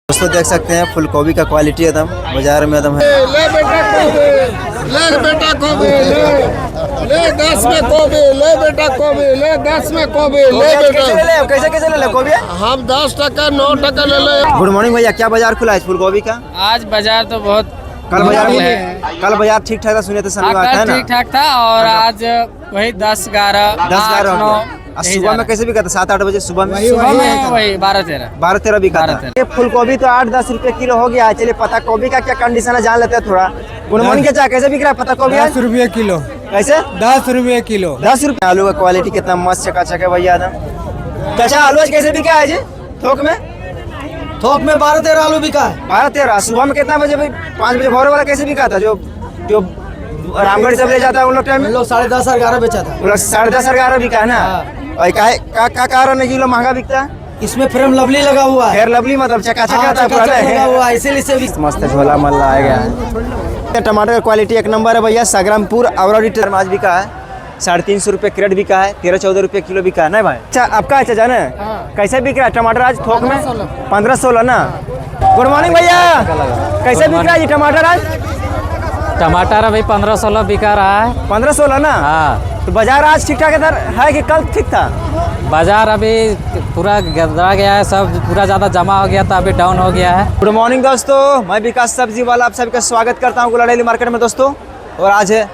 दोस्तों देख सकते हैं फुल गोभी का क्वालिटी एकदम बाजार में एकदम है। ले बेटा गोभी ले 10 में गोभी ले बेटा गोभी ले 10 में गोभी ले बेटा। कैसे ले गोभी? हम 10 टका 9 टका ले ले। गुड मॉर्निंग भैया, क्या बाजार खुला है फुल गोभी का? आज बाजार तो बहुत कल बाजार ठीक ठाक था, सुने थे शनिवार था ना? ठीक ठाक था और आज वही 10-11 सुबह में कैसे बिका था? 7-8 बजे सुबह में वही 12-13 बिका था। ये फुल गोभी तो 8-10 रुपए किलो हो गया है। चलिए पत्ता गोभी का क्या कंडीशन है जान लेते हैं थोड़ा। गुड मॉर्निंग क्या चाह कैसे बिक रहा है पत्ता गोभी? 10 रुपये किलो। कैसे? 10 रुपये किलो। 10 रुपए। आलू का क्वालिटी कितना मस्त चकाचक है भैया एकदम। अच्छा आलू आज कैसे बिका है जी थोक में? थोक में 12-13 आलू बिका है। 12-13। सुबह में कितना बजे भाई? 5 बजे भोर वाला कैसे बिका था? जो रामगढ़ सब ले जाता है उन लोग टाइम में? लोग 10:30 11 बेचा था। 10:30-11 बिका है ना? और का कारण है किलो महंगा बिकता है? इसमें फ्रेम लवली लगा हुआ है। फेयर लवली मतलब चकाचक आता है लगा हुआ है, इसीलिए मस्त झोला मल्ला आ गया है। टमाटर का क्वालिटी एक नंबर है भैया। सागरामपुर औरडी आज बिका है 350 रुपए क्रेट बिका है। 13-14 रुपए किलो बिका है ना भाई? अच्छा आपका अच्छा जाना कैसे बिक रहा है टमाटर आज थोक में? 15-16 ना? गुड मॉर्निंग भैया, कैसे बिक रहा है जी टमाटर आज? टमाटर अभी 15-16 बिका रहा है। 15-16 ना? हाँ, तो बाजार आज ठीक ठाक है कि कल ठीक था? बाजार अभी पूरा गदरा गया है, सब पूरा ज़्यादा जमा हो गया था, अभी डाउन हो गया है। गुड मॉर्निंग दोस्तों, मैं विकास सब्जी वाला आप सभी का स्वागत करता हूँ गुलाडेली मार्केट में दोस्तों। और आज है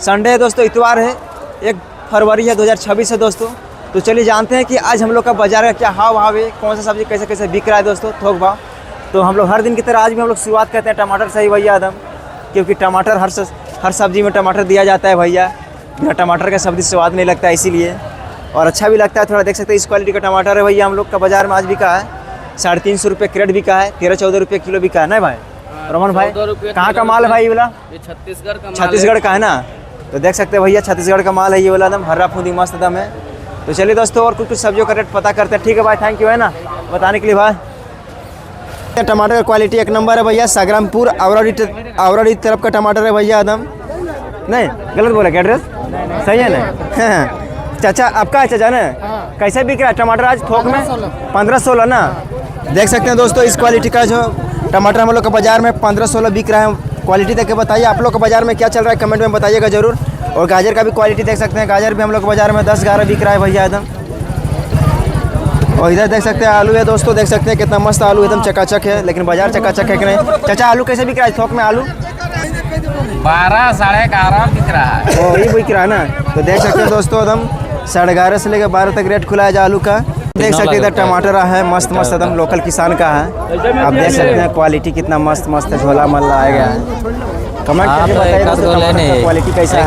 संडे है दोस्तों, इतवार है, 1 फरवरी है 2026 है दोस्तों। तो चलिए जानते हैं कि आज हम लोग का बाजार का क्या हाव भाव है, कौन सा सब्जी कैसे कैसे बिक रहा है दोस्तों थोक भाव। तो हम लोग हर दिन की तरह आज भी हम लोग शुरुआत करते हैं टमाटर से ही भैया एकदम, क्योंकि टमाटर हर सब्जी में टमाटर दिया जाता है भैया। बिना टमाटर का सब्जी स्वाद नहीं लगता है इसीलिए, और अच्छा भी लगता है थोड़ा। देख सकते हैं इस क्वालिटी का टमाटर है भैया हम लोग का बाजार में आज बिका है 350 रुपये क्रेट बिका है। 13-14 रुपये किलो बिका है ना भाई? रमन भाई कहाँ का माल है भाई ये वाला? छत्तीसगढ़ का है ना? तो देख सकते हैं भैया छत्तीसगढ़ का माल है ये वाला एकदम हर्रा फूंदी मस्त एकदम है। तो चलिए दोस्तों और कुछ सब्जियों का रेट पता करते हैं। ठीक है भाई, थैंक यू है ना बताने के लिए भाई। टमाटर का क्वालिटी एक नंबर है भैया। सागरामपुर औरडी तरफ का टमाटर है भैया एकदम। नहीं गलत बोला क्या? एड्रेस सही है ना? चाचा आपका अच्छा जाना कैसे बिक रहा है टमाटर आज थोक में? 15-16 ना? देख सकते हैं दोस्तों इस क्वालिटी का जो टमाटर हम लोग का बाजार में 15-16 बिक रहा है। क्वालिटी देख के बताइए आप लोग का बाजार में क्या चल रहा है, कमेंट में बताइएगा जरूर। और गाजर का भी क्वालिटी देख सकते हैं, गाजर भी हम लोग के बाजार में 10-11 बिक रहा है भैया एकदम। और इधर देख सकते हैं आलू है दोस्तों, देख सकते हैं कितना मस्त आलू एकदम चकाचक है। लेकिन बाजार चकाचक है कि नहीं? चाचा आलू कैसे बिक रहा है थोक में? आलू 12-11.5 बिक रहा है। ओ ये बिक रहा है ना? तो देख सकते हैं दोस्तों एकदम 11:30 से लेकर 12 तक रेट खुला है आलू का। देख सकते हैं इधर टमाटर है मस्त मस्त एकदम लोकल किसान का है। आप देख सकते हैं क्वालिटी कितना मस्त मस्त है, झोला मल्ला आ गया है। कमेंट करके बताइए क्वालिटी कैसा है।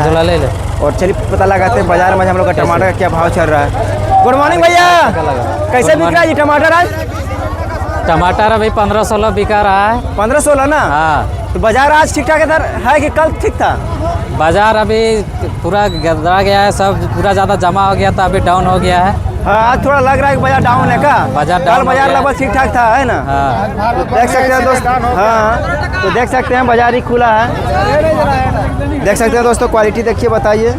और चलिए पता लगाते हैं बाजार में हम लोग का टमाटर का क्या भाव चल रहा है। गुड मॉर्निंग भैया, कैसे बिक रहा है जी टमाटर आज? टमाटर अभी 15-16 बिका रहा है। 15-16 ना? हाँ, तो बाजार आज ठीक ठाक है कि कल ठीक था? बाजार अभी पूरा गदरा गया है, सब पूरा ज़्यादा जमा हो गया था, अभी डाउन हो गया है। हाँ आज थोड़ा लग रहा है कि बाजार डाउन है का? कल बाजार लगभग ठीक ठाक था है ना? हाँ, देख सकते हैं दोस्तों। हाँ तो देख सकते हैं बाजार ही खुला है। देख सकते हैं दोस्तों क्वालिटी देखिए बताइए।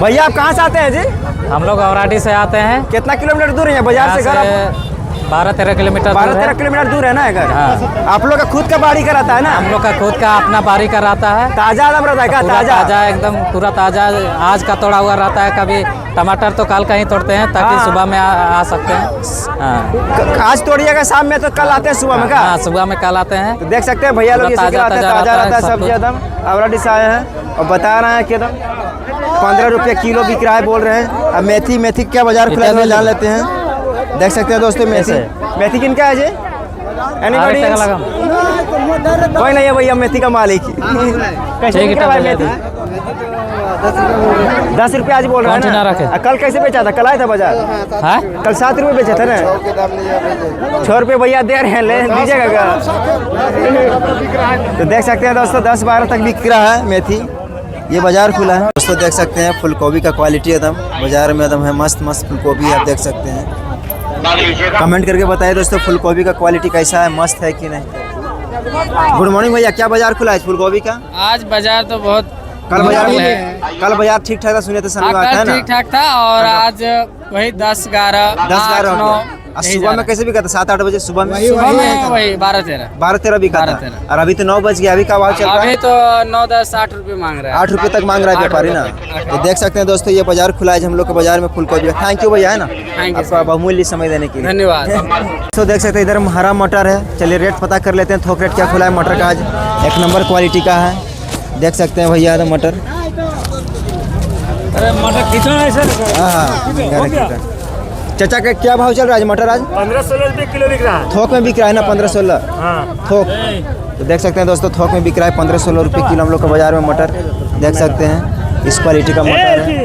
भैया आप कहाँ से आते हैं जी? हम लोग औराडी से आते हैं। कितना किलोमीटर दूर है बाजार से घर? 12-13 किलोमीटर। 12-13 किलोमीटर दूर है ना घर? हाँ। आप लोग का खुद का बाड़ी का रहता है ना? हम लोग का खुद का अपना बारी का रहता है। ताजा आदम रहता है का? ताजा एकदम पूरा ताजा आज का तोड़ा हुआ रहता है। कभी टमाटर तो कल का ही तोड़ते हैं ताकि हाँ। सुबह में आ सकते हैं। हाँ। आज तोड़िएगा शाम में तो कल आते हैं सुबह में का? हाँ सुबह में कल आते हैं। तो देख सकते हैं भैया लोग ताजा रहता है सब्जी एकदम। औरडी से आए हैं और बता रहे हैं कि एकदम 15 रुपये किलो बिक रहा है बोल रहे हैं। अब मेथी क्या बाजार खुला है जान लेते हैं। देख सकते हैं दोस्तों मेथी किनका है जी? कोई नहीं है भैया मेथी का मालिक। कैसे बिक रहा है मेथी? 10 रुपये आज बोल रहा है ना? कल कैसे बेचा था? कल आया था बाजार? हाँ? कल 7 रुपये बेचे थे ना? 6 रुपये भैया दे रहे हैं, ले लीजिएगा क्या? तो देख सकते हैं दोस्तों 10-12 तक बिक रहा है मेथी। ये बाजार खुला है दोस्तों, देख सकते हैं फुल गोभी का क्वालिटी एकदम बाजार में एकदम है मस्त मस्त फुल गोभी आप देख सकते हैं। कमेंट करके बताइए दोस्तों फुल गोभी का क्वालिटी कैसा है, मस्त है कि नहीं। गुड मॉर्निंग भैया, क्या बाजार खुला है फुल गोभी का? आज बाजार तो बहुत कल बाजार ठीक ठाक था, सुने थे शनिवार था ना? ठीक ठाक था और आज वही 10-11 10-11 9 और सुबह में कैसे बिका था? 7-8 बजे सुबह में सुबह में वही 12-13 12-13 बिका था। 12-13 और अभी तो 9 बज गया, अभी का भाव चल रहा है? अभी तो 9-10 8 रुपये मांग रहा है। 8 रुपये तक मांग रहा है व्यापारी ना। तो देख सकते हैं दोस्तों, ये बाजार खुला है हम लोग के बाजार में फूलगोभी। थैंक यू भैया, है ना, आपका बहुमूल्य समय देने के लिए धन्यवाद। तो देख सकते हैं इधर हरा मटर है। चलिए रेट पता कर लेते हैं, थोक रेट क्या खुला है मटर का आज। एक नंबर क्वालिटी का है, देख सकते हैं भैया मटर। मटर खींचना है सर। हाँ, चाचा का क्या भाव चल रहा है आज मटर? आज 15-16 रुपये किलो बिक रहा है। थोक में बिक रहा है ना 15-16 हाँ थोक। तो देख सकते हैं दोस्तों, थोक में बिक रहा है 15-16 रुपये किलो हम लोग के बाजार में मटर। देख सकते हैं इस क्वालिटी का मटर है।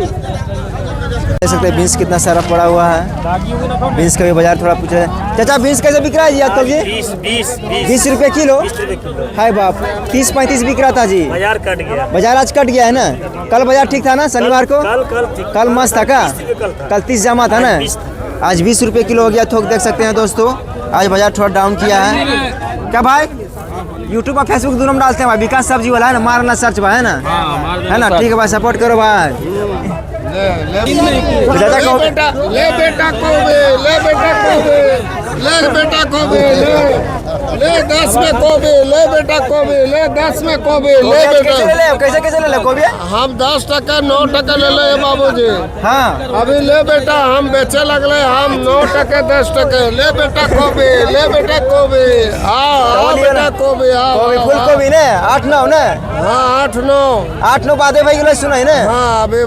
देख सकते हैं बीन्स कितना सारा पड़ा हुआ है। बीन्स का भी बाजार थोड़ा पूछे। चाचा बीन्स कैसे बिक रहा है जी आज तक जी? 20 रुपये किलो। हाय बाप, 30-35 बिक रहा था जी। बाजार कट गया। बाजार आज कट गया है ना? कल बाजार ठीक था ना शनिवार को? कल मस्त था का? कल 30 जमा था ना? आज 20 रुपये किलो हो गया थोक। देख सकते हैं दोस्तों, आज बाजार थोड़ा डाउन किया है। क्या भाई यूट्यूब और फेसबुक दोनों में डालते हैं भाई, विकास सब्जी वाला है ना, मारना सर्च भाई, है ना? है ना, ठीक है भाई, सपोर्ट करो भाई। ले बेटा कोबे, ले बेटा कोबे, ले बेटा कोबे, ले 10 में कोबे, ले बेटा कोबे, ले 10 में कोबे, ले बेटा। कैसे ले कोबी? हम 10 टका 9 टका ले ले बाबूजी। हाँ अभी ले बेटा हम बेचे लगले, हम 9 टके 10 टके। ले बेटा कोबे, ले बेटा कोबे, हाँ बेटा कोबे, कोबी फूल कोबी ने 8-9 ने? हाँ 8-9। 8-9 बादे भाई गिलो सुनाई ने? हाँ अभी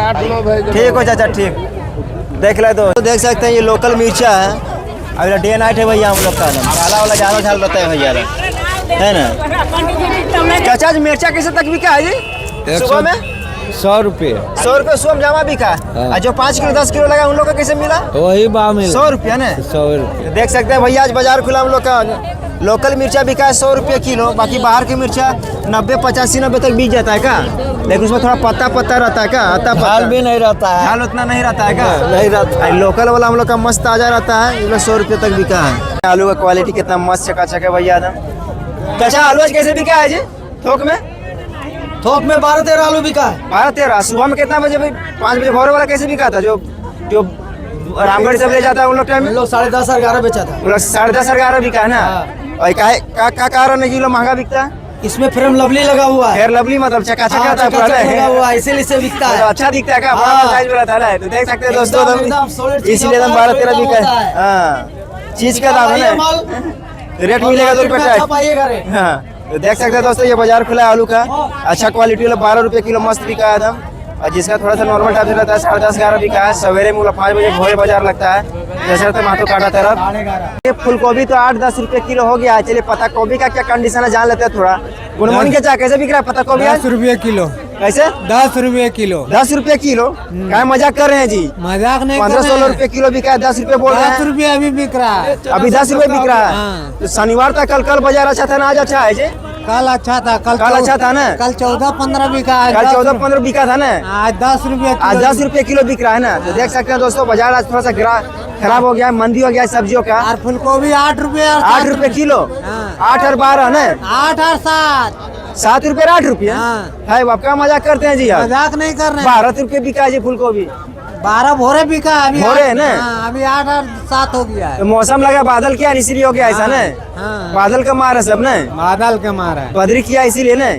8-9 भेज। ठीक हो चाचा, ठीक। देख ले तो देख सकते हैं ये लोकल मिर्चा है। अभी डे नाइट है भैया हम लोग का, काला वाला ज्यादा झाल रहता है भैया, है ना? चाचा आज मिर्चा कैसे तक बिका है जी? सुबह में 100 रुपये 100 रुपये सुबह में जमा बिका। और जो 5 किलो 10 किलो लगा उन लोग को कैसे मिला? वही भाव मिला 100 रुपया ने। 100 रुपये। देख सकते हैं भैया आज बाजार खुला हम लोग का। लोकल मिर्चा बिका है 100 रुपये किलो। बाकी बाहर की मिर्चा 90, 85, 90 तक बिक जाता है का? लेकिन उसमें थोड़ा पत्ता रहता है का? आता हाल भी नहीं रहता है। हाल उतना नहीं रहता है का? नहीं रहता। लोकल वाला हम लोग का मस्त ताजा रहता है, ये लोग 100 रुपये तक बिका है। आलू का क्वालिटी कितना मस्त चकाचक है भैया एकदम। चाचा आलू आज कैसे बिका है जी थोक में? थोक में 12-13 आलू बिका है। 12-13। सुबह में कितना बजे भाई? 5 बजे भोर वाला कैसे बिका था? जो रामगढ़ सब ले जाता है उन लोग टाइम में? हम लोग 10:30 11 बेचा था। 10:30-11 बिका है ना? और का कारण है कि मांगा बिकता है? इसमें फ्रेम लवली लगा हुआ है। हेयर लवली मतलब चकाचक हाँ, रहता है पूरा, चकाचक लगा है? हुआ है, इसीलिए से बिकता तो है। अच्छा दिखता है का? हाँ। बड़ा साइज वाला था ना? तो देख सकते हैं दोस्तों, एकदम solid चीज इसीलिए होता है, 12-13 solid बिका होता है। है। हाँ, चीज का दाम है ये ना, माल रेट मिलेगा 2 रुपये अच्छा का। पाइएगा रे। हाँ, तो देख सकते हैं दोस्तों, ये बाजार खुला है आलू का। अच्छा क्वालिटी वाला 12 रुपये किलो मस्त बिका है एकदम। और जिसका थोड़ा सा नॉर्मल टाइप से रहता है 10:30-11 बिका है। सवेरे में 5 बजे भोरे बाजार लगता है, जैसे रहता है माथो काटा तरफ। ये फूल गोभी तो 8-10 रुपये किलो हो गया है। चलिए पत्ता गोभी का क्या कंडीशन है जान लेते हैं थोड़ा। गुड मॉर्निंग चाचा, कैसे बिक रहा है पत्ता गोभी? 10 रुपये किलो। कैसे? 10 रुपये किलो। 10 रुपये किलो? क्या मजाक कर रहे हैं जी? मजाक नहीं कर 15-16 रहे रुपये किलो बिका है, 10 रुपये बोल रहे 10 हैं। रुपये अभी बिक रहा है। अभी 10 रुपये बिक रहा है। हाँ। तो शनिवार था, कल बाजार अच्छा था ना, आज अच्छा है जी? कल अच्छा था। कल अच्छा था ना? कल 14-15 बिका। आज कल 10 14-15 बिका था ना? आज 10 रुपये आज 10 रुपये किलो बिक रहा है ना? तो देख सकते हैं दोस्तों, बाजार आज थोड़ा सा खराब हो गया है, मंदी हो गया है सब्जियों का। और फूलगोभी 8 रुपये। 8 रुपये किलो? हाँ। 8 और 12 ना? 8 और 7। 7 रुपये 8 रुपये? हाँ। है बाप, का मजाक करते हैं जी आप? मजाक नहीं कर रहे। 12 रुपये बिका है जी फूल गोभी। 12 भोरे बिका अभी। भोरे है ना? हाँ, अभी 8 और 7 हो गया है। तो मौसम लगा बादल किया इसीलिए हो गया ऐसा ना? हाँ। बादल का मार है सब ना? बादल के मारा है। बदरी किया इसीलिए ना?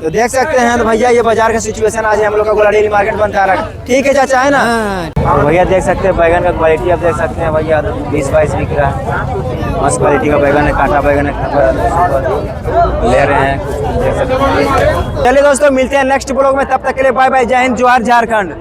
तो देख सकते हैं तो भैया ये बाजार का सिचुएशन आज हम लोग का गुलाडेली मार्केट बनता रहा। ठीक है चाचा, है ना? हाँ। और भैया देख सकते हैं बैगन का क्वालिटी आप देख सकते हैं भैया 20-22 बिक रहा है। मस्त क्वालिटी का बैगन है, कांटा बैगन है, ले रहे हैं, देख सकते हैं। चलिए दोस्तों, मिलते हैं नेक्स्ट ब्लॉग में, तब तक के लिए बाय बाय, जय हिंद, जोहार, झारखंड।